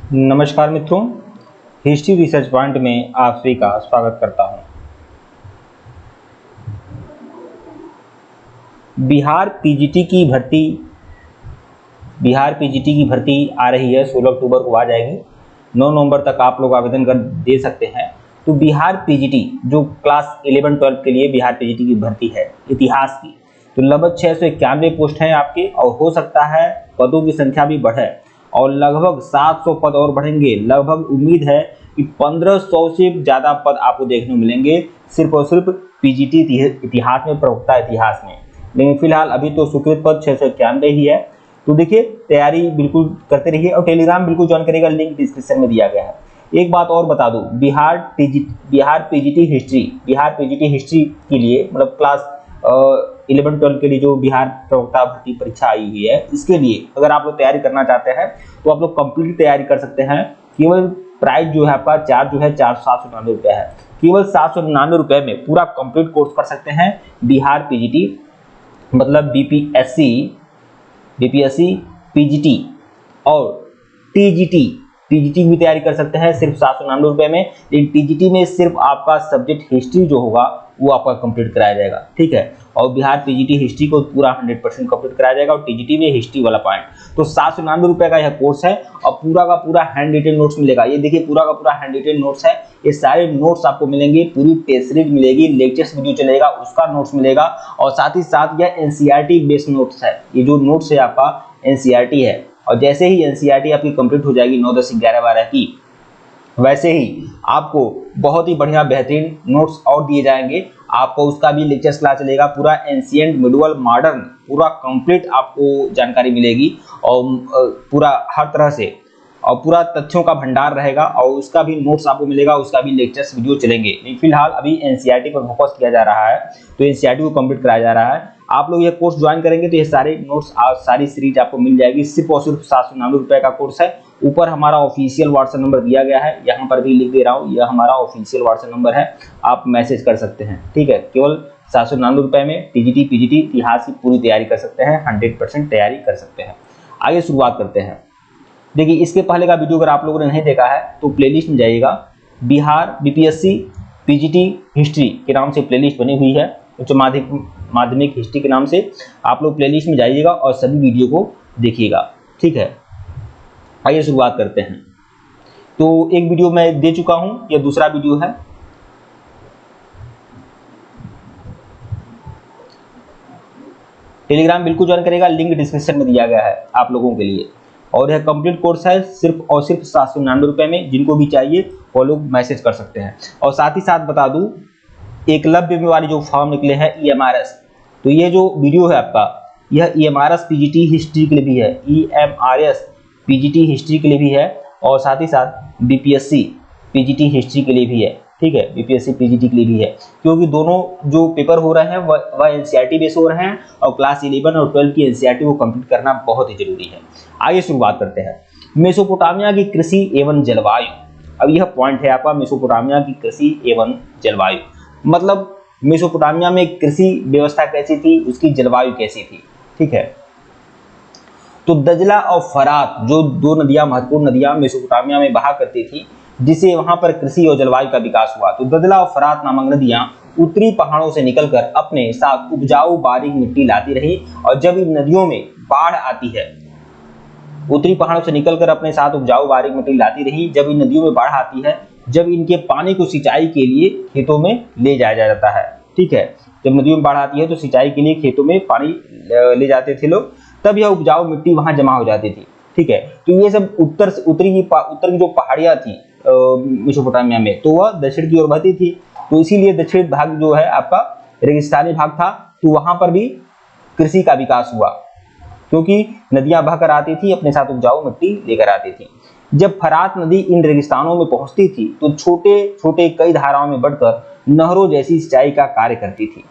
नमस्कार मित्रों, history research point में आप सभी का स्वागत करता हूं। बिहार पीजीटी की भर्ती आ रही है। 16 अक्टूबर को आ जाएगी। 9 नवंबर तक आप लोग आवेदन कर दे सकते हैं। तो बिहार पीजीटी जो क्लास 11-12 के लिए बिहार पीजीटी की भर्ती है इतिहास की, तो लगभग 691 पोस्ट हैं आपके, और हो सकता है पदों की संख्या भी बढ़े और लगभग 700 पद और बढ़ेंगे। लगभग उम्मीद है कि 1500 से ज़्यादा पद आपको देखने को मिलेंगे, सिर्फ और सिर्फ पीजीटी इतिहास में, प्रवक्ता इतिहास में। लेकिन फिलहाल अभी तो स्वीकृत पद 691 ही है। तो देखिए, तैयारी बिल्कुल करते रहिए और टेलीग्राम बिल्कुल ज्वाइन करेगा, लिंक डिस्क्रिप्शन में दिया गया है। एक बात और बता दूं, बिहार पीजीटी हिस्ट्री के लिए, मतलब क्लास 11-12 के लिए जो बिहार प्रवक्ता भर्ती परीक्षा आई हुई है, इसके लिए अगर आप लोग तैयारी करना चाहते हैं तो आप लोग कंप्लीट तैयारी कर सकते हैं। केवल प्राइस जो है आपका, चार्ज जो है 799 रुपये है। केवल 799 रुपये में पूरा कंप्लीट कोर्स कर सकते हैं। बिहार पीजीटी मतलब बीपीएससी, पीजीटी और टीजीटी की भी तैयारी कर सकते हैं सिर्फ 799 रुपये में। लेकिन टीजीटी में सिर्फ आपका सब्जेक्ट हिस्ट्री जो होगा वो आपका कंप्लीट कराया जाएगा, ठीक है। और बिहार पीजीटी हिस्ट्री को पूरा 100% कंप्लीट कराया जाएगा और टीजीटी में हिस्ट्री वाला पॉइंट। तो 799 रुपये का यह कोर्स है और पूरा का पूरा हैंड रिटेन नोट्स मिलेगा। ये देखिए, पूरा का पूरा हैंड रिटेन नोट्स है। ये सारे नोट्स आपको मिलेंगे, पूरी टेस्ट सीरीज मिलेगी, लेक्चर्स वीडियो चलेगा उसका नोट्स मिलेगा, और साथ ही साथ यह एनसीईआरटी बेस्ड नोट्स है। ये जो नोट्स है आपका एनसीईआरटी है, और जैसे ही एनसीईआरटी आपकी कंप्लीट हो जाएगी 9, 10, 11, 12 की, वैसे ही आपको बहुत ही बढ़िया बेहतरीन नोट्स और दिए जाएंगे। आपको उसका भी लेक्चर्स क्लास चलेगा, पूरा एंशिएंट, मिडिवल, मॉडर्न पूरा कंप्लीट आपको जानकारी मिलेगी और पूरा हर तरह से, और पूरा तथ्यों का भंडार रहेगा, और उसका भी नोट्स आपको मिलेगा, उसका भी लेक्चर्स वीडियो चलेंगे। लेकिन फिलहाल अभी एनसीईआरटी पर फोकस किया जा रहा है, तो एनसीईआरटी को कंप्लीट कराया जा रहा है। आप लोग ये कोर्स ज्वाइन करेंगे तो ये सारे नोट्स, सारी सीरीज आपको मिल जाएगी। सिर्फ और सिर्फ 799 रुपये का कोर्स है। ऊपर हमारा ऑफिशियल व्हाट्सएप नंबर दिया गया है, यहाँ पर भी लिख दे रहा हूँ, यह हमारा ऑफिशियल व्हाट्सएप नंबर है, आप मैसेज कर सकते हैं, ठीक है। केवल 799 रुपये में टीजीटी पीजीटी इतिहास की पूरी तैयारी कर सकते हैं, 100% तैयारी कर सकते हैं। आगे शुरुआत करते हैं। देखिए, इसके पहले का वीडियो अगर आप लोगों ने नहीं देखा है तो प्लेलिस्ट में जाइएगा। बिहार बीपीएससी पीजीटी हिस्ट्री के नाम से प्लेलिस्ट बनी हुई है, उच्च माध्यमिक हिस्ट्री के नाम से। आप लोग प्लेलिस्ट में जाइएगा और सभी वीडियो को देखिएगा, ठीक है। आइए शुरुआत करते हैं। तो एक वीडियो मैं दे चुका हूं, यह दूसरा वीडियो है। टेलीग्राम बिल्कुल ज्वाइन करेगा, लिंक डिस्क्रिप्शन में दिया गया है आप लोगों के लिए। और यह कंप्लीट कोर्स है सिर्फ और सिर्फ 799 रुपये में। जिनको भी चाहिए वो लोग मैसेज कर सकते हैं। और साथ ही साथ बता दूं, एकलव्य में वाली जो फॉर्म निकले हैं ईएमआरएस, तो ये जो वीडियो है आपका, यह ईएमआरएस पीजीटी हिस्ट्री के लिए भी है, ईएमआरएस पीजीटी हिस्ट्री के लिए भी है, और साथ ही साथ बीपीएससी पीजीटी हिस्ट्री के लिए भी है, ठीक है। बीपीएससी पीजीटी के लिए भी है, क्योंकि दोनों जो पेपर हो रहे हैं वह एनसीईआरटी बेस हो रहे हैं, और क्लास 11 और 12 की एनसीईआरटी को कंप्लीट करना बहुत ही जरूरी है। आइए शुरुआत करते हैं। मेसोपोटामिया की कृषि एवं जलवायु, अब यह पॉइंट है आपका, मेसोपोटामिया की कृषि एवं जलवायु, मतलब मेसोपोटामिया में कृषि व्यवस्था कैसी थी, उसकी जलवायु कैसी थी, ठीक है। तो दजला और फरात जो दो नदियां, महत्वपूर्ण नदियां मेसोपोटामिया में बहा करती थी, जिससे वहां पर कृषि और जलवायु का विकास हुआ। तो दजला और फरात नामक नदियां उत्तरी पहाड़ों से निकलकर अपने साथ उपजाऊ बारीक मिट्टी लाती रही, और जब इन नदियों में बाढ़ आती है, उत्तरी पहाड़ों से निकलकर अपने साथ उपजाऊ बारीक मिट्टी लाती रही, जब इन नदियों में बाढ़ आती है, जब इनके पानी को सिंचाई के लिए खेतों में ले जाया जाता है, ठीक है। जब नदियों में बाढ़ आती है तो सिंचाई के लिए खेतों में पानी ले जाते थे लोग, तब यह उपजाऊ मिट्टी वहां जमा हो जाती थी, ठीक है। तो ये सब उत्तर की जो पहाड़ियां थी मेसोपोटामिया में, तो वह दक्षिण की ओर बहती थी। तो इसीलिए दक्षिण भाग जो है आपका रेगिस्तानी भाग था, तो वहां पर भी कृषि का विकास हुआ, क्योंकि नदियां बहकर आती थी, अपने साथ उपजाऊ मिट्टी लेकर आती थी। जब फरात नदी इन रेगिस्तानों में पहुंचती थी तो छोटे छोटे कई धाराओं में बढ़कर नहरों जैसी सिंचाई का कार्य करती थी।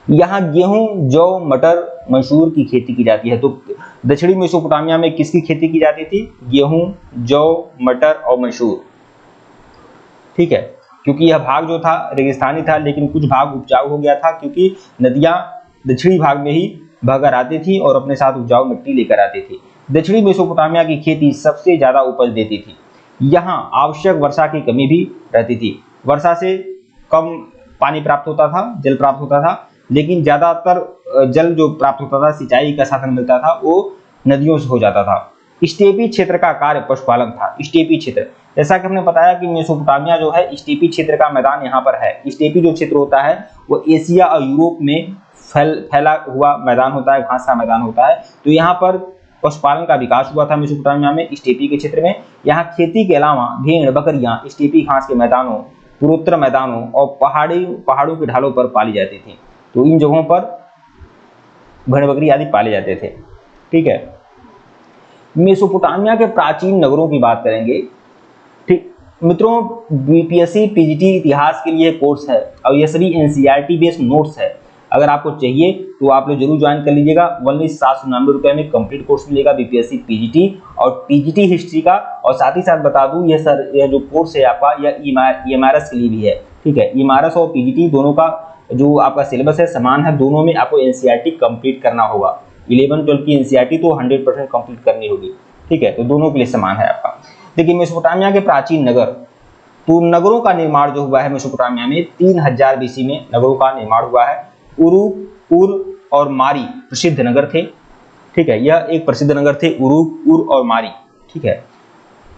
यहाँ गेहूं, जौ, मटर, मसूर की खेती की जाती है। तो दक्षिणी मेसोपोटामिया में किसकी खेती की जाती थी? गेहूं, जौ, मटर और मसूर, ठीक है। क्योंकि यह भाग जो था रेगिस्तानी था, लेकिन कुछ भाग उपजाऊ हो गया था, क्योंकि नदियां दक्षिणी भाग में ही बहकर आती थी और अपने साथ उपजाऊ मिट्टी लेकर आती थी। दक्षिणी मेसोपोटामिया की खेती सबसे ज्यादा उपज देती थी। यहाँ आवश्यक वर्षा की कमी भी रहती थी। वर्षा से कम पानी प्राप्त होता था, जल प्राप्त होता था, लेकिन ज्यादातर जल जो प्राप्त होता था, सिंचाई का साधन मिलता था, वो नदियों से हो जाता था। स्टेपी क्षेत्र का कार्य पशुपालन था। स्टेपी क्षेत्र, जैसा कि हमने बताया कि मेसोपोटामिया जो है स्टेपी क्षेत्र का मैदान यहाँ पर है। स्टेपी जो क्षेत्र होता है वो एशिया और यूरोप में फैला हुआ मैदान होता है, घास का मैदान होता है। तो यहाँ पर पशुपालन का विकास हुआ था मेसोपोटामिया में, स्टेपी के क्षेत्र में। यहाँ खेती के अलावा भेड़ बकरियां स्टेपी घास के मैदानों, पूर्वोत्तर मैदानों और पहाड़ों के ढालों पर पाली जाती थी। तो इन जगहों पर भेड़ बकरी आदि पाले जाते थे। ठीक है, मेसोपोटामिया के प्राचीन नगरों की बात करेंगे। ठीक मित्रों, बीपीएससी पीजीटी इतिहास के लिए कोर्स है और ये सभी एनसीईआरटी बेस्ड नोट्स है। अगर आपको चाहिए तो आप लोग जरूर ज्वाइन कर लीजिएगा। ओनली 799 रुपये में कंप्लीट कोर्स मिलेगा बीपीएससी पीजीटी और टीजीटी हिस्ट्री का। और साथ ही साथ बता दूं, ये जो कोर्स है आपका, यह ईएमआरएस के लिए भी है। ठीक है, ईएमआरएस और पीजीटी दोनों का जो आपका सिलेबस है समान है, दोनों में आपको एनसीईआरटी कंप्लीट करना होगा। 11-12 की एनसीईआरटी तो 100% कंप्लीट करनी होगी। ठीक है, तो दोनों के लिए समान है आपका। देखिए, मेसोपोटामिया के प्राचीन नगर, तो नगरों का निर्माण जो हुआ है मेसोपोटामिया में 3000 बीसी में नगरों का निर्माण हुआ है। उरुक, उर और मारी प्रसिद्ध नगर थे। ठीक है, यह एक प्रसिद्ध नगर थे, उरुक, उर और मारी। ठीक है,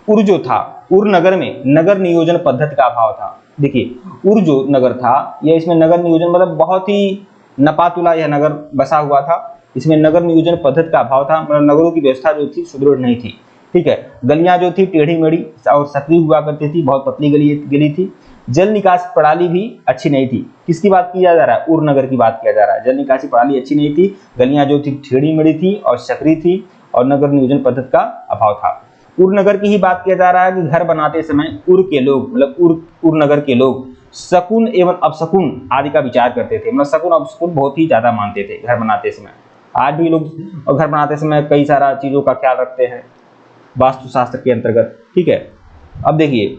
उर जो था, उर नगर में नगर नियोजन पद्धति का अभाव था। देखिए, उर जो नगर था, यह इसमें नगर नियोजन मतलब बहुत ही नपातुला यह नगर बसा हुआ था। इसमें नगर नियोजन पद्धति का अभाव था, मतलब नगरों की व्यवस्था जो थी सुदृढ़ नहीं थी। ठीक है, गलियां जो थी टेढ़ी मेढ़ी और सकरी हुआ करती थी, बहुत पतली गली थी। जल निकासी प्रणाली भी अच्छी नहीं थी। किसकी बात किया जा रहा है? उर नगर की बात किया जा रहा है। जल निकासी प्रणाली अच्छी नहीं थी, गलियां जो थी टेढ़ी मेढ़ी थी और सकरी थी, और नगर नियोजन पद्धति का अभाव था। उर नगर की ही बात किया जा रहा है कि घर बनाते समय उर के लोग, मतलब उर नगर के लोग शकुन एवं अपशकुन आदि का विचार करते थे। मतलब शकुन अपशकुन बहुत ही ज्यादा मानते थे घर बनाते समय। आज भी लोग घर बनाते समय कई सारा चीजों का ख्याल रखते हैं वास्तुशास्त्र के अंतर्गत। ठीक है, अब देखिए,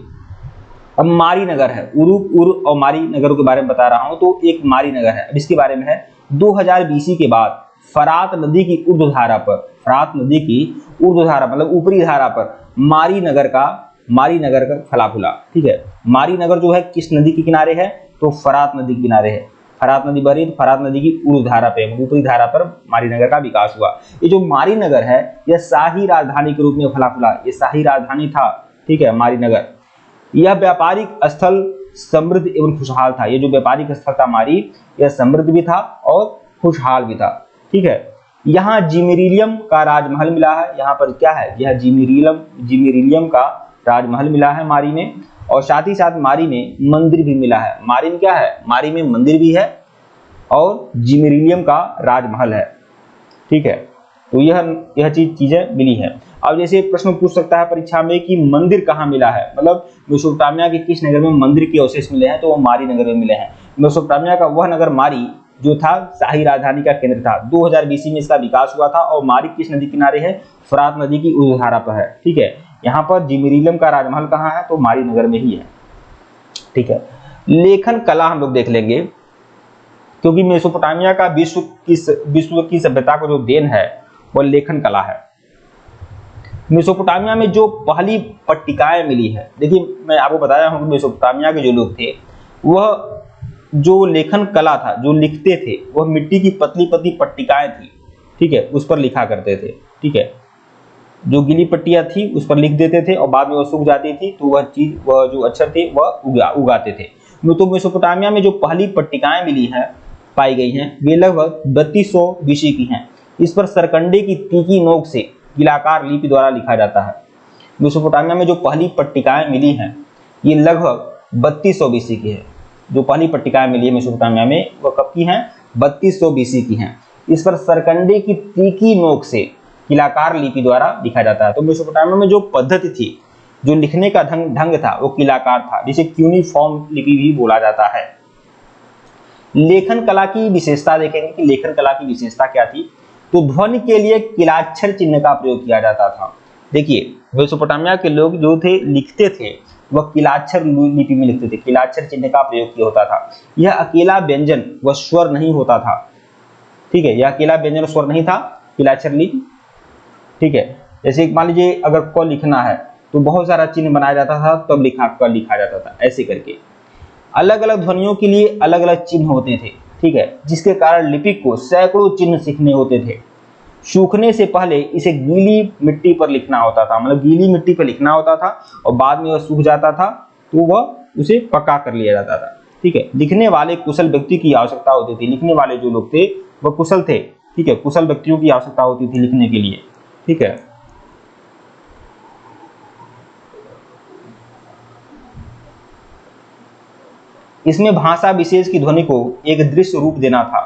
अब मारी नगर है, उरुक, उर और मारी नगरों के बारे में बता रहा हूं। तो एक मारी नगर है, अब इसके बारे में है। 2000 बीसी के बाद फरात नदी की ऊर्ध्वधारा पर, फरात नदी की ऊर्ध्वधारा मतलब ऊपरी धारा पर मारी नगर का फला फूला। ठीक है, मारी नगर जो है किस नदी के किनारे है? तो फरात नदी के किनारे है। फरात नदी बह रही है, तो फरात नदी की ऊर्ध्वधारा पे, ऊपरी धारा पर मारी नगर का विकास हुआ। ये जो मारी नगर है, यह शाही राजधानी के रूप में फला फूला। ये शाही राजधानी था। ठीक है, मारी नगर, यह व्यापारिक स्थल समृद्ध एवं खुशहाल था। ये जो व्यापारिक स्थल था मारी, यह समृद्ध भी था और खुशहाल भी था। ठीक है, यहाँ जिमिरिलियम का राजमहल मिला है। यहाँ पर क्या है? यह जिमिरिलियम का राजमहल मिला है मारी में। और साथ ही साथ मारी में मंदिर भी मिला है। मारी में क्या है? मारी में मंदिर भी है और जिमिरिलियम का राजमहल है। ठीक है, तो यह चीजें मिली है। अब जैसे प्रश्न पूछ सकता है परीक्षा में कि मंदिर कहाँ मिला है, मतलब मेसोपोटामिया के किस नगर में मंदिर के अवशेष मिले हैं? तो वो मारी नगर में मिले हैं। मेसोपोटामिया का वह नगर मारी जो था शाही राजधानी का केंद्र था। 2000 बीसी में इसका विकास हुआ था। और मारी किस नदी किनारे है? फरात नदी की ऊर्ध्वधारा पर है। ठीक है, यहाँ पर जिमिरिलियम का राजमहल कहाँ है? तो मारी नगर में ही है। ठीक है, लेखन कला हम लोग देख लेंगे, क्योंकि मेसोपोटामिया का विश्व की सभ्यता को जो देन है वह लेखन कला है। मेसोपोटामिया में जो पहली पट्टिकाएं मिली है, देखिए मैं आपको बताया हूं कि मेसोपोटामिया के जो लोग थे वह जो लेखन कला था, जो लिखते थे, वह मिट्टी की पतली पतली पट्टिकाएं थी। ठीक है, उस पर लिखा करते थे। ठीक है, जो गीली पट्टियां थी उस पर लिख देते थे और बाद में वह सूख जाती थी तो वह जो अक्षर थे वह उगाते थे। तो मेसोपोटामिया में जो पहली पट्टिकाएं मिली है, पाई गई हैं, वे लगभग 3200 बीसी की हैं। इस पर सरकंडे की तीखी नोक से किलाकार लिपि द्वारा लिखा जाता है। मेसोपोटामिया में जो पहली पट्टिकाएं मिली हैं ये लगभग 3200 बीसी की है। जो पहली पट्टिकाएं मिली है मेसोपोटामिया में वह कब की हैं? 3200 बीसी की हैं। इस पर सरकंडे की तीखी नोक से किलाकार लिपि द्वारा लिखा जाता है। तो मेसोपोटामिया में जो पद्धति थी, जो लिखने का ढंग था, वो किलाकार था, जिसे क्यूनिफॉर्म लिपि भी बोला जाता है। लेखन कला की विशेषता देखेंगे कि लेखन कला की विशेषता क्या थी। तो ध्वनि के लिए किलाक्षर चिन्ह का प्रयोग किया जाता था। देखिए, मेसोपोटामिया के लोग जो थे लिखते थे वह किलाक्षर लिपि में लिखते थे, किलाक्षर चिन्ह का प्रयोग किया होता था। यह अकेला व्यंजन व स्वर नहीं होता था। ठीक है, यह अकेला व्यंजन स्वर नहीं था किलाक्षर लिपि, ठीक है। जैसे मान लीजिए अगर क लिखना है तो बहुत सारा चिन्ह बनाया जाता था, तब क लिखा जाता था, ऐसे करके अलग अलग ध्वनियों के लिए अलग अलग चिन्ह होते थे, ठीक है, जिसके कारण लिपि को सैकड़ों चिन्ह सीखने होते थे। सूखने से पहले इसे गीली मिट्टी पर लिखना होता था, मतलब गीली मिट्टी पर लिखना होता था, और बाद में वह सूख जाता था तो वह उसे पक्का कर लिया जाता था, ठीक है। लिखने वाले कुशल व्यक्ति की आवश्यकता होती थी, लिखने वाले जो लोग थे वह कुशल थे, ठीक है, कुशल व्यक्तियों की आवश्यकता होती थी लिखने के लिए, ठीक है। इसमें भाषा विशेष की ध्वनि को एक दृश्य रूप देना था।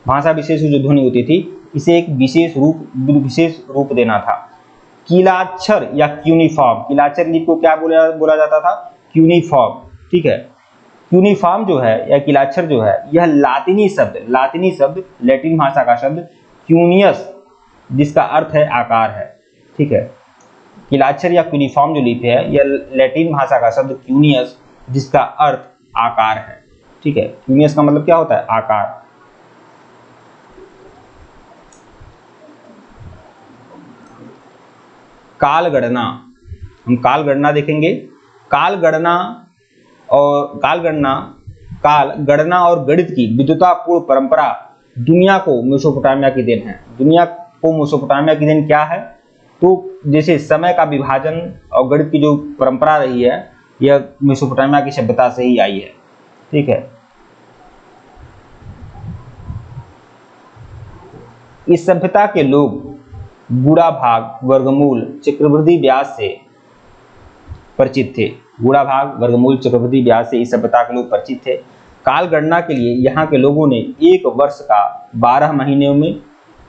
भाषा विशेष की जो ध्वनि होती थी इसे एक विशेष रूप देना था। कीलाक्षर या क्यूनिफॉर्म, कीलाक्षर लिपि को क्या बोला जाता था? क्यूनिफॉर्म, ठीक है। क्यूनिफॉर्म जो है या कीलाक्षर जो है यह लातिनी शब्द लैटिन भाषा का शब्द क्यूनियस, जिसका अर्थ है आकार है, ठीक है। कीलाक्षर या क्यूनिफॉर्म जो लिपि है यह लैटिन भाषा का शब्द क्यूनियस, जिसका अर्थ आकार है, ठीक है। क्यूनियस का मतलब क्या होता है? आकार। काल गणना, हम काल गणना देखेंगे। काल गणना और गणित की विद्वतापूर्ण परंपरा दुनिया को मेसोपोटामिया की देन है। दुनिया को मेसोपोटामिया की देन क्या है? तो जैसे समय का विभाजन और गणित की जो परंपरा रही है यह मेसोपोटामिया की सभ्यता से ही आई है, ठीक है। इस सभ्यता के लोग गुणा भाग, वर्गमूल, चक्रवृद्धि ब्याज से परिचित थे। गुणा भाग, वर्गमूल, चक्रवृद्धि ब्याज से इस सभ्यता के लोग परिचित थे। काल गणना के लिए यहाँ के लोगों ने एक वर्ष का 12 महीनों में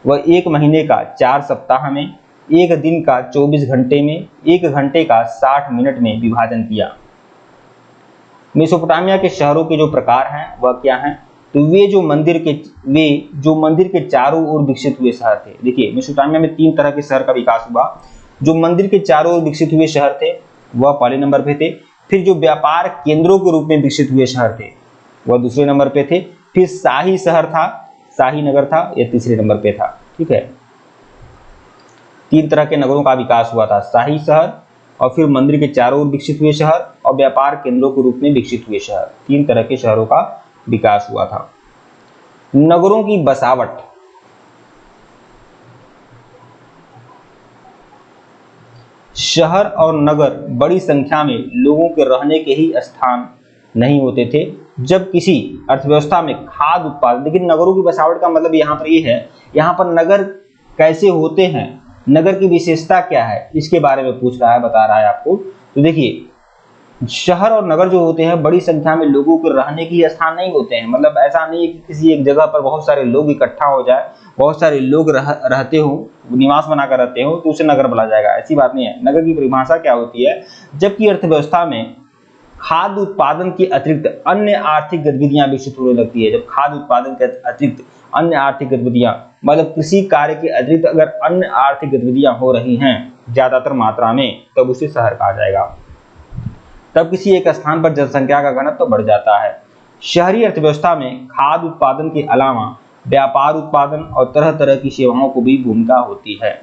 व एक महीने का 4 सप्ताह में, एक दिन का 24 घंटे में, एक घंटे का 60 मिनट में विभाजन किया। मेसोपोटामिया के शहरों के जो प्रकार हैं वह क्या हैं? तो वे जो मंदिर के चारों ओर विकसित हुए शहर थे। देखिए मेसोपोटामिया में 3 तरह के शहर का विकास हुआ। जो मंदिर के चारों ओर विकसित हुए शहर थे वह पहले नंबर पे थे। फिर जो व्यापार केंद्रों के रूप में विकसित हुए शहर थे वह दूसरे नंबर पे थे। फिर शाही शहर था, शाही नगर था, यह तीसरे नंबर पे था, ठीक है। 3 तरह के नगरों का विकास हुआ था, शाही शहर, और फिर मंदिर के चारों ओर विकसित हुए शहर, और व्यापार केंद्रों के रूप में विकसित हुए शहर। 3 तरह के शहरों का विकास हुआ था। नगरों की बसावट, शहर और नगर बड़ी संख्या में लोगों के रहने के ही स्थान नहीं होते थे। जब किसी अर्थव्यवस्था में खाद्य उत्पादन, लेकिन नगरों की बसावट का मतलब यहाँ पर ये है, यहाँ पर नगर कैसे होते हैं, नगर की विशेषता क्या है, इसके बारे में पूछ रहा है, बता रहा है आपको। तो देखिए शहर और नगर जो होते हैं बड़ी संख्या में लोगों के रहने की स्थान नहीं होते हैं। मतलब ऐसा नहीं है कि किसी एक जगह पर बहुत सारे लोग इकट्ठा हो जाए, बहुत सारे लोग रहते हो, निवास बनाकर रहते हो, तो उसे नगर बोला जाएगा, ऐसी बात नहीं है। नगर की परिभाषा क्या होती है? जबकि अर्थव्यवस्था में खाद्य उत्पादन के अतिरिक्त अन्य आर्थिक गतिविधियां विकसित होने लगती है। जब खाद्य उत्पादन के अतिरिक्त अन्य आर्थिक गतिविधियां, मतलब कृषि कार्य के अतिरिक्त अगर अन्य आर्थिक गतिविधियां हो रही हैं ज्यादातर मात्रा में, तब उसे शहर कहा जाएगा। तब किसी एक स्थान पर जनसंख्या का घनत्व तो बढ़ जाता है। शहरी अर्थव्यवस्था में खाद्य उत्पादन के अलावा व्यापार उत्पादन और तरह तरह की सेवाओं को भी भूमिका होती है।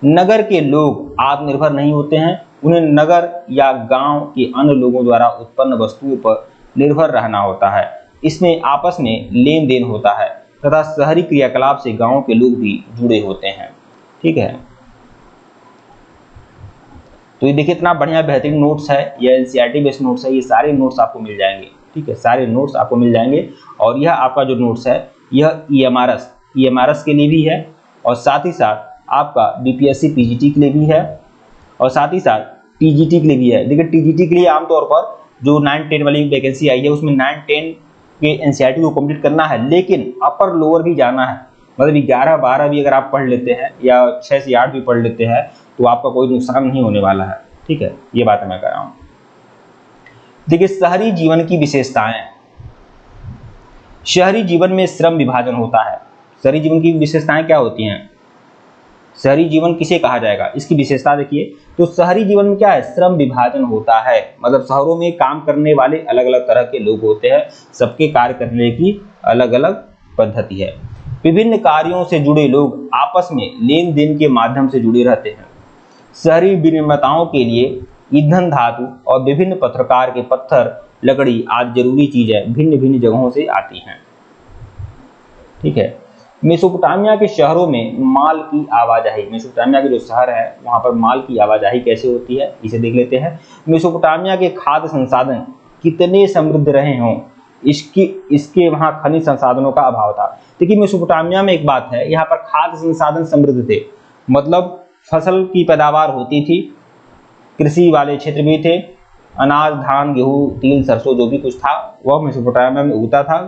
नगर के लोग आत्मनिर्भर नहीं होते हैं, उन्हें नगर या गांव के अन्य लोगों द्वारा उत्पन्न वस्तुओं पर निर्भर रहना होता है। इसमें आपस में लेन देन होता है तथा शहरी क्रियाकलाप से गांव के लोग भी जुड़े होते हैं, ठीक है। तो ये देखिए इतना बढ़िया बेहतरीन नोट्स है, ये एनसीईआरटी बेस्ड नोट्स है, ये सारे नोट्स आपको मिल जाएंगे, ठीक है, सारे नोट्स आपको मिल जाएंगे। और यह आपका जो नोट्स है यह ईएमआरएस के लिए भी है, और साथ ही साथ आपका बीपीएससी पीजीटी के लिए भी है, और साथ ही साथ टीजीटी के लिए भी है। देखिए टीजीटी के लिए आमतौर पर जो 9-10 वाली वैकेंसी आई है उसमें 9-10 के एनसीईआरटी को कंप्लीट करना है, लेकिन अपर लोअर भी जाना है। मतलब 11-12 भी अगर आप पढ़ लेते हैं या 6 से 8 भी पढ़ लेते हैं तो आपका कोई नुकसान नहीं होने वाला है, ठीक है, ये बात मैं कह रहा हूं। देखिए शहरी जीवन की विशेषताएं, शहरी जीवन में श्रम विभाजन होता है। शहरी जीवन की विशेषताएं क्या होती हैं? शहरी जीवन किसे कहा जाएगा, इसकी विशेषता देखिए। तो शहरी जीवन में क्या है? श्रम विभाजन होता है। मतलब शहरों में काम करने वाले अलग अलग तरह के लोग होते हैं, सबके कार्य करने की अलग अलग पद्धति है। विभिन्न कार्यों से जुड़े लोग आपस में लेन देन के माध्यम से जुड़े रहते हैं। शहरी विनिर्माताओं के लिए ईंधन धातु और विभिन्न प्रकार के पत्थर, लकड़ी आदि जरूरी चीजें भिन्न भिन्न जगहों से आती हैं। ठीक है। मेसोपोटामिया के शहरों में माल की आवाजाही, मेसोपोटामिया के जो शहर है वहां पर माल की आवाजाही कैसे होती है इसे देख लेते हैं। मेसोपोटामिया के खाद्य संसाधन कितने समृद्ध रहे हों, इसके वहां खनिज संसाधनों का अभाव था। देखिए मेसोपोटामिया में एक बात है, यहाँ पर खाद्य संसाधन समृद्ध थे, मतलब फसल की पैदावार होती थी, कृषि वाले क्षेत्र भी थे, अनाज, धान, गेहूं, तिल, सरसों जो भी कुछ था वह मेसोपोटामिया में उगता था,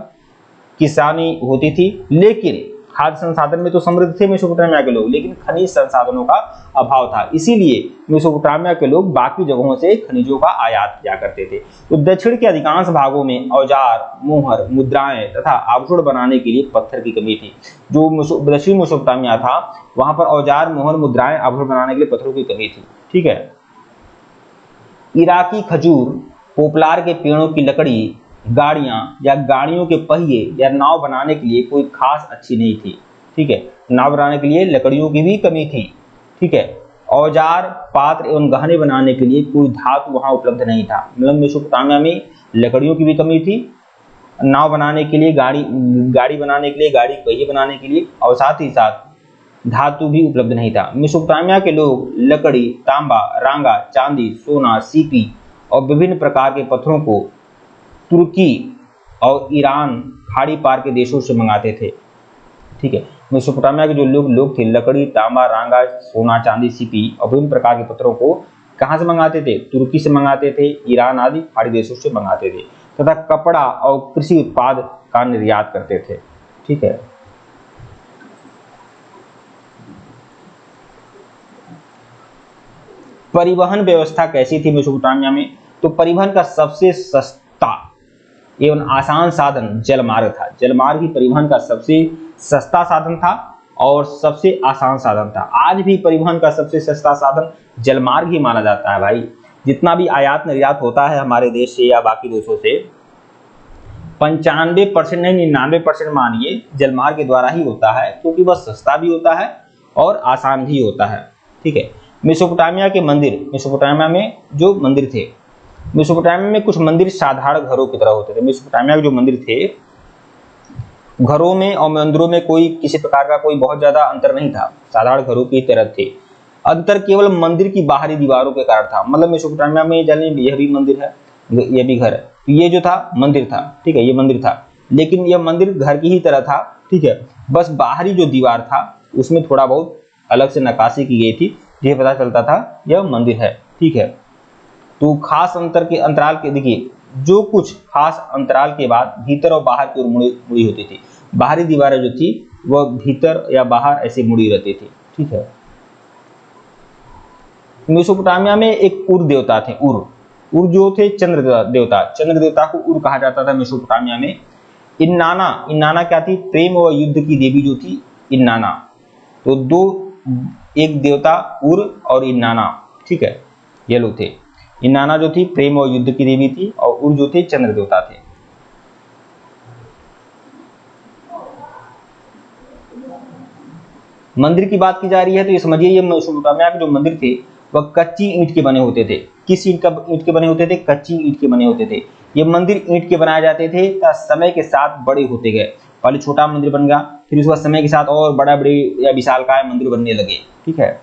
किसानी होती थी। लेकिन खाद्य संसाधन में तो समृद्ध थे मेसोपोटामिया के लोग, लेकिन खनिज संसाधनों का अभाव था। इसीलिए मेसोपोटामिया के लोग बाकी जगहों से खनिजों का आयात किया करते थे। तो दक्षिण के अधिकांश भागों में औजार, मोहर, मुद्राएं तथा आभूषण बनाने के लिए पत्थर की कमी थी। जो दक्षिण मेसोपोटामिया था वहां पर औजार, मोहर, मुद्राएं, आभूषण बनाने के लिए पत्थरों की कमी थी। ठीक है। इराकी खजूर, पोपलार के पेड़ों की लकड़ी, गाड़ियां या गाड़ियों के पहिए या नाव बनाने के लिए कोई खास अच्छी नहीं थी। ठीक है। नाव बनाने के लिए लकड़ियों की भी कमी थी। ठीक है। औजार, पात्र एवं गहने बनाने के लिए कोई धातु वहां उपलब्ध नहीं था। मतलब मेसोपोटामिया में लकड़ियों की भी कमी थी, नाव बनाने के लिए, गाड़ी बनाने के लिए, गाड़ी के पहिए बनाने के लिए, और साथ ही साथ धातु भी उपलब्ध नहीं था। मेसोपोटामिया के लोग लकड़ी, तांबा, रांगा, चांदी, सोना, सीपी और विभिन्न प्रकार के पत्थरों को तुर्की और ईरान खाड़ी पार के देशों से मंगाते थे। ठीक है। मेसोपोटामिया के जो लोग थे लकड़ी, तांबा, रांगा, सोना, चांदी, सीपी और विभिन्न प्रकार के पत्थरों को कहां से मंगाते थे? तुर्की से मंगाते थे, ईरान आदि खाड़ी देशों से मंगाते थे, तथा कपड़ा और कृषि उत्पाद का निर्यात करते थे। ठीक है। परिवहन व्यवस्था कैसी थी मेसोपोटामिया में? तो परिवहन का सबसे सस्ता एवं आसान साधन जलमार्ग था। जलमार्ग ही परिवहन का सबसे सस्ता साधन था और सबसे आसान साधन था। आज भी परिवहन का सबसे सस्ता साधन जलमार्ग ही माना जाता है भाई। जितना भी आयात निर्यात होता है हमारे देश से या बाकी देशों से, 95% नहीं 99% मानिए जलमार्ग के द्वारा ही होता है, क्योंकि वह सस्ता भी होता है और आसान भी होता है। ठीक है। मेसोपोटामिया के मंदिर, मेसोपोटामिया में जो मंदिर थे, मेसोपोटामिया में कुछ मंदिर साधारण घरों की तरह होते थे। मेसोपोटामिया के जो मंदिर थे, घरों में और मंदिरों में कोई किसी प्रकार का कोई बहुत ज्यादा अंतर नहीं था, साधारण घरों की तरह थे। अंतर केवल मंदिर की बाहरी दीवारों के कारण था। मतलब मेसोपोटामिया में जाने यह भी मंदिर है, यह भी घर है, तो ये जो था मंदिर था। ठीक है। ये मंदिर था, लेकिन यह मंदिर घर की ही तरह था। ठीक है। बस बाहरी जो दीवार था उसमें थोड़ा बहुत अलग से नक्काशी की गई थी, ये पता चलता था यह मंदिर है। ठीक है। तो खास अंतर के अंतराल के, देखिए जो कुछ खास अंतराल के बाद भीतर और बाहर की ओर मुड़ी होती थी। बाहरी दीवारें जो थी वह भीतर या बाहर ऐसे मुड़ी रहती थी। ठीक है। मेसोपोटामिया में एक उर देवता थे। उर जो थे चंद्र देवता, चंद्र देवता को उर कहा जाता था मेसोपोटामिया में। इन्नाना क्या थी? प्रेम व युद्ध की देवी जो थी इन्नाना। तो दो, एक देवता उर और इन्नाना। ठीक है। ये लोग थे। इन्नाना जो थी प्रेम और युद्ध की देवी थी, और उर जो थे चंद्र देवता थे। मंदिर की बात की जा रही है तो ये समझिए, ये मेसोपोटामिया के जो मंदिर थे वह कच्ची ईंट के बने होते थे। किस ईंट के बने होते थे? कच्ची ईंट के बने होते थे। ये मंदिर ईंट के बनाए जाते थे तथा समय के साथ बड़े होते गए। पहले छोटा मंदिर बन गया, फिर उसके बाद समय के साथ और बड़ा बड़े या विशालकाय मंदिर बनने लगे। ठीक है।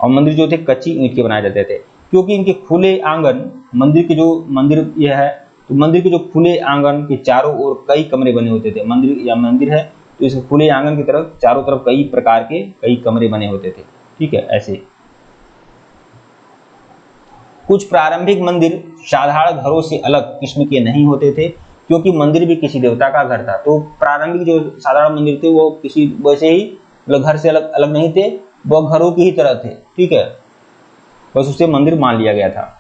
और मंदिर जो थे कच्ची ईंट के बनाए जाते थे, क्योंकि इनके खुले आंगन, मंदिर यह है तो मंदिर के जो खुले आंगन के चारों ओर कई कमरे बने होते थे। मंदिर है तो इस खुले आंगन की तरफ चारों तरफ कई प्रकार के कई कमरे बने होते थे। ठीक है। ऐसे कुछ प्रारंभिक मंदिर साधारण घरों से अलग किस्म के नहीं होते थे, क्योंकि मंदिर भी किसी देवता का घर था। तो प्रारंभिक जो साधारण मंदिर थे वो किसी वैसे ही मतलब घर से अलग नहीं थे, वो घरों की ही तरह थे। ठीक है। बस उसे मंदिर मान लिया गया था।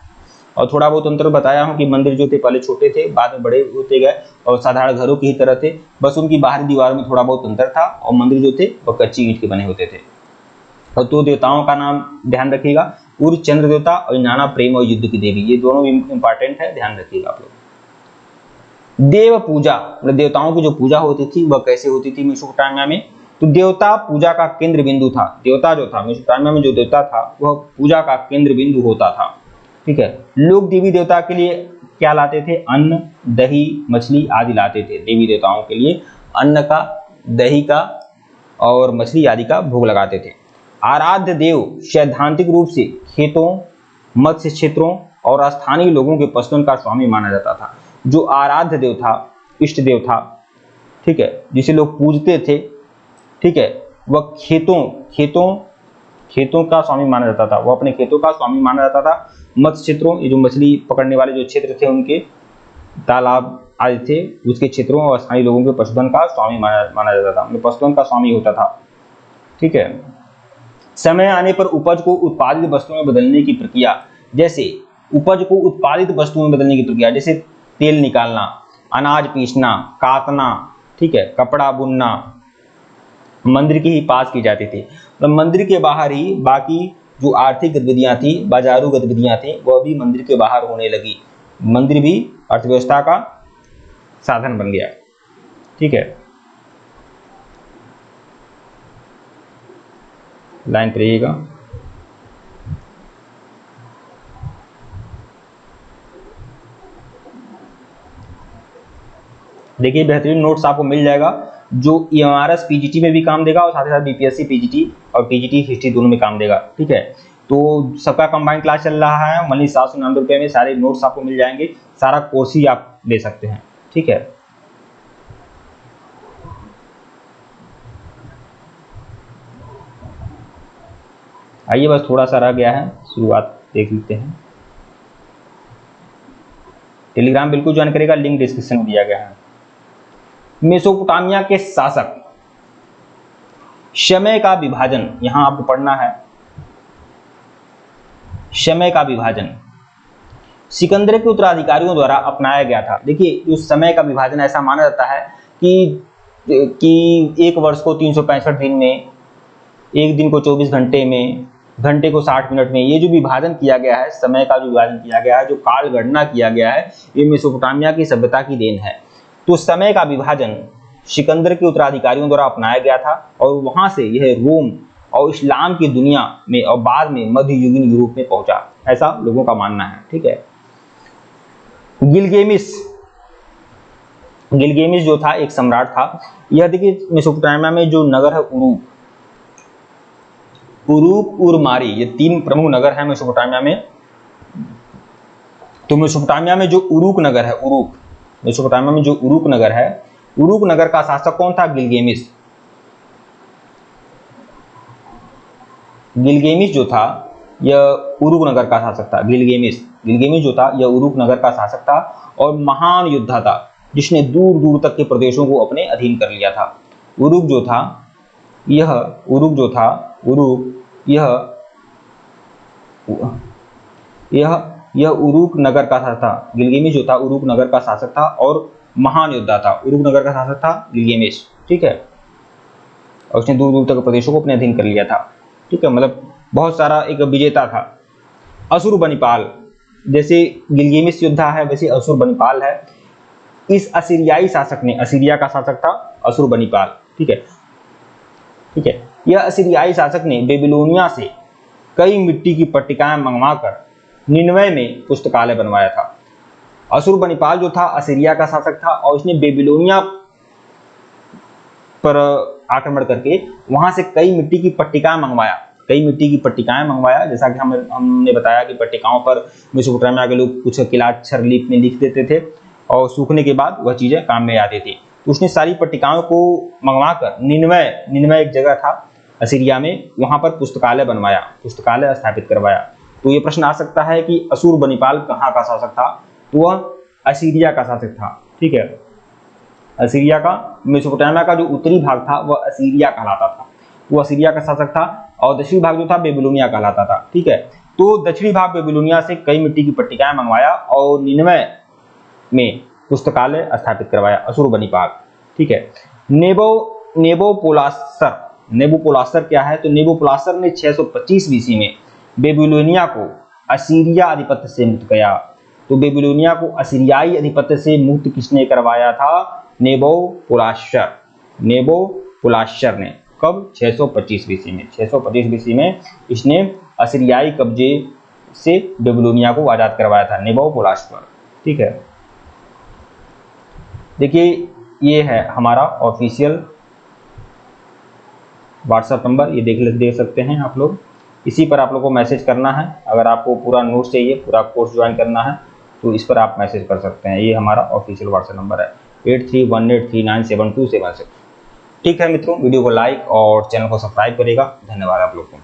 और थोड़ा बहुत अंतर बताया हूँ कि मंदिर जो थे पहले छोटे थे, बाद में बड़े होते गए और साधारण घरों की ही तरह थे। बस उनकी बाहरी दीवार में थोड़ा बहुत अंतर था, और मंदिर जो थे वह कच्ची ईंट के बने होते थे। और दो देवताओं का नाम ध्यान रखिएगा, उर चंद्र देवता और इन्नाना प्रेम और युद्ध की देवी। ये दोनों भी इंपॉर्टेंट है, ध्यान रखिएगा आप लोग। देव पूजा, देवताओं की जो पूजा होती थी वह कैसे होती थी मेसोपोटामिया में? तो देवता पूजा का केंद्र बिंदु था। देवता जो था, मेसोपोटामिया में जो देवता था वह पूजा का केंद्र बिंदु होता था। ठीक है, लोग देवी देवता के लिए क्या लाते थे? अन्न, दही, मछली आदि लाते थे। देवी देवताओं के लिए अन्न का, दही का और मछली आदि का भोग लगाते थे। आराध्य देव सैद्धांतिक रूप से खेतों, मत्स्य क्षेत्रों और स्थानीय लोगों के पशुधन का स्वामी माना जाता था। जो आराध्य देव था, इष्ट देव था, ठीक है, जिसे लोग पूजते थे, ठीक है, वह खेतों का स्वामी माना जाता था। वह अपने खेतों का स्वामी माना जाता था। मत्स्य क्षेत्रों, ये जो मछली पकड़ने वाले जो क्षेत्र थे, उनके तालाब आदि थे, उसके क्षेत्रों और स्थानीय लोगों के पशुधन का स्वामी माना जाता था। पशुधन का स्वामी होता था। ठीक है, समय आने पर उपज को उत्पादित वस्तुओं में बदलने की प्रक्रिया, जैसे उपज को उत्पादित वस्तुओं में बदलने की प्रक्रिया, जैसे तेल निकालना, अनाज पीसना, काटना, ठीक है, कपड़ा बुनना, मंदिर के ही पास की जाती थी। तो मंदिर के बाहर ही बाकी जो आर्थिक गतिविधियां थी, बाजारू गतिविधियां थी, वह भी मंदिर के बाहर होने लगी। मंदिर भी अर्थव्यवस्था का साधन बन गया। ठीक है, लाइन पर रहिएगा। देखिए, बेहतरीन नोट्स आपको मिल जाएगा जो EMRS PGT में भी काम देगा और साथ ही साथ BPSC PGT और PGT हिस्ट्री दोनों में काम देगा। ठीक है, तो सबका कंबाइंड क्लास चल रहा है। मनी 799 रुपये में सारे नोट्स आपको मिल जाएंगे। सारा कोर्स ही आप ले सकते हैं। ठीक है, आइए, बस थोड़ा सा रह गया है, शुरुआत देख लेते हैं। टेलीग्राम बिल्कुल ज्वाइन करेगा, लिंक डिस्क्रिप्शन में दिया गया है। मेसोपोटामिया के शासक, समय का विभाजन, यहां आपको पढ़ना है। समय का विभाजन सिकंदर के उत्तराधिकारियों द्वारा अपनाया गया था। देखिए, उस समय का विभाजन ऐसा माना जाता है कि एक वर्ष को 365 दिन में, एक दिन को 24 घंटे में, घंटे को 60 मिनट में, ये जो विभाजन किया गया है, समय का जो विभाजन किया गया है, जो काल गणना किया गया है, ये मेसोपोटामिया की सभ्यता की देन है। तो समय का विभाजन सिकंदर के उत्तराधिकारियों द्वारा अपनाया गया था और वहां से यह रोम और इस्लाम की दुनिया में और बाद में मध्ययुगीन यूरोप में पहुंचा, ऐसा लोगों का मानना है। ठीक है, गिलगेमिस जो था एक सम्राट था। यह देखिए, मेसोपोटामिया में जो नगर है उरूक, उरमारी, ये तीन प्रमुख नगर हैं मेसोपोटामिया में। तो मेसोपोटामिया में जो उरूक नगर है, मेसोपोटामिया में जो उरूक नगर है, उरूक नगर का शासक कौन था? गिलगेमिस। गिलगेमिस जो था यह उरूक नगर का शासक था। गिलगेमिस जो था यह उरूक नगर का शासक था और महान योद्धा था, जिसने दूर दूर तक के प्रदेशों को अपने अधीन कर लिया था। उरूक उरूक नगर का शासक था। गिलगेमिस जो था उरूक नगर का शासक था और महान योद्धा था। उरूक नगर का शासक था गिलगेमिस। ठीक है, और उसने दूर दूर तक प्रदेशों को अपने अधीन कर लिया था। ठीक है, मतलब बहुत सारा एक विजेता था। अशुरबनिपाल, जैसे गिलगेमिस योद्धा है वैसे अशुरबनिपाल है। इस असीरियाई शासक ने, असीरिया का शासक था अशुरबनिपाल। ठीक है, यह असीरियाई शासक ने बेबीलोनिया से कई मिट्टी की पट्टिकाएं मंगवाकर निन्वे में पुस्तकालय बनवाया था। अशुरबनिपाल जो था असीरिया का शासक था और उसने बेबीलोनिया पर आक्रमण करके वहां से कई मिट्टी की पट्टिकाएं मंगवाया। जैसा कि हमने बताया कि पट्टिकाओं पर मेसोपोटामिया के लोग कुछ किलाक्षर लिपि में लिख देते थे और सूखने के बाद वह चीजें काम में आती थी। तो उसने सारी पट्टिकाओं को मंगवाकर निन्वे एक जगह था असीरिया में, वहां पर पुस्तकालय स्थापित करवाया। तो ये प्रश्न आ सकता है कि अशुरबनिपाल कहाँ का शासक था? तो वह असीरिया का शासक था। ठीक है, असीरिया का, मेसोपोटामिया का जो उत्तरी भाग था वह असीरिया कहलाता था, वो असीरिया का शासक था और दक्षिणी भाग जो था बेबीलोनिया कहलाता था। ठीक है, तो दक्षिणी भाग बेबीलोनिया से कई मिट्टी की पट्टिकाएं मंगवाया और निन्वे में पुस्तकालय स्थापित करवाया अशुरबनिपाल। ठीक है, नेबोपोलासर क्या है? तो नेबोपोलासर ने 625 BC में बेबीलोनिया को असीरिया आधिपत्य से मुक्त किया। तो बेबीलोनिया को असीरियाई आधिपत्य से मुक्त किसने करवाया था? नेबोपोलासर ने। कब? 625 बीसी में। 625 बीसी में इसने असीरियाई कब्जे से बेबीलोनिया को आज़ाद करवाया था नेबोपोलास पर। ठीक है, देखिए ये है हमारा ऑफिशियल व्हाट्सएप नंबर, ये देख सकते हैं आप लोग। इसी पर आप लोग को मैसेज करना है। अगर आपको पूरा नोट्स चाहिए, पूरा कोर्स ज्वाइन करना है तो इस पर आप मैसेज कर सकते हैं। ये हमारा ऑफिशियल व्हाट्सएप नंबर है 8318397276। ठीक है मित्रों, वीडियो को लाइक और चैनल को सब्सक्राइब करेगा। धन्यवाद आप लोग को।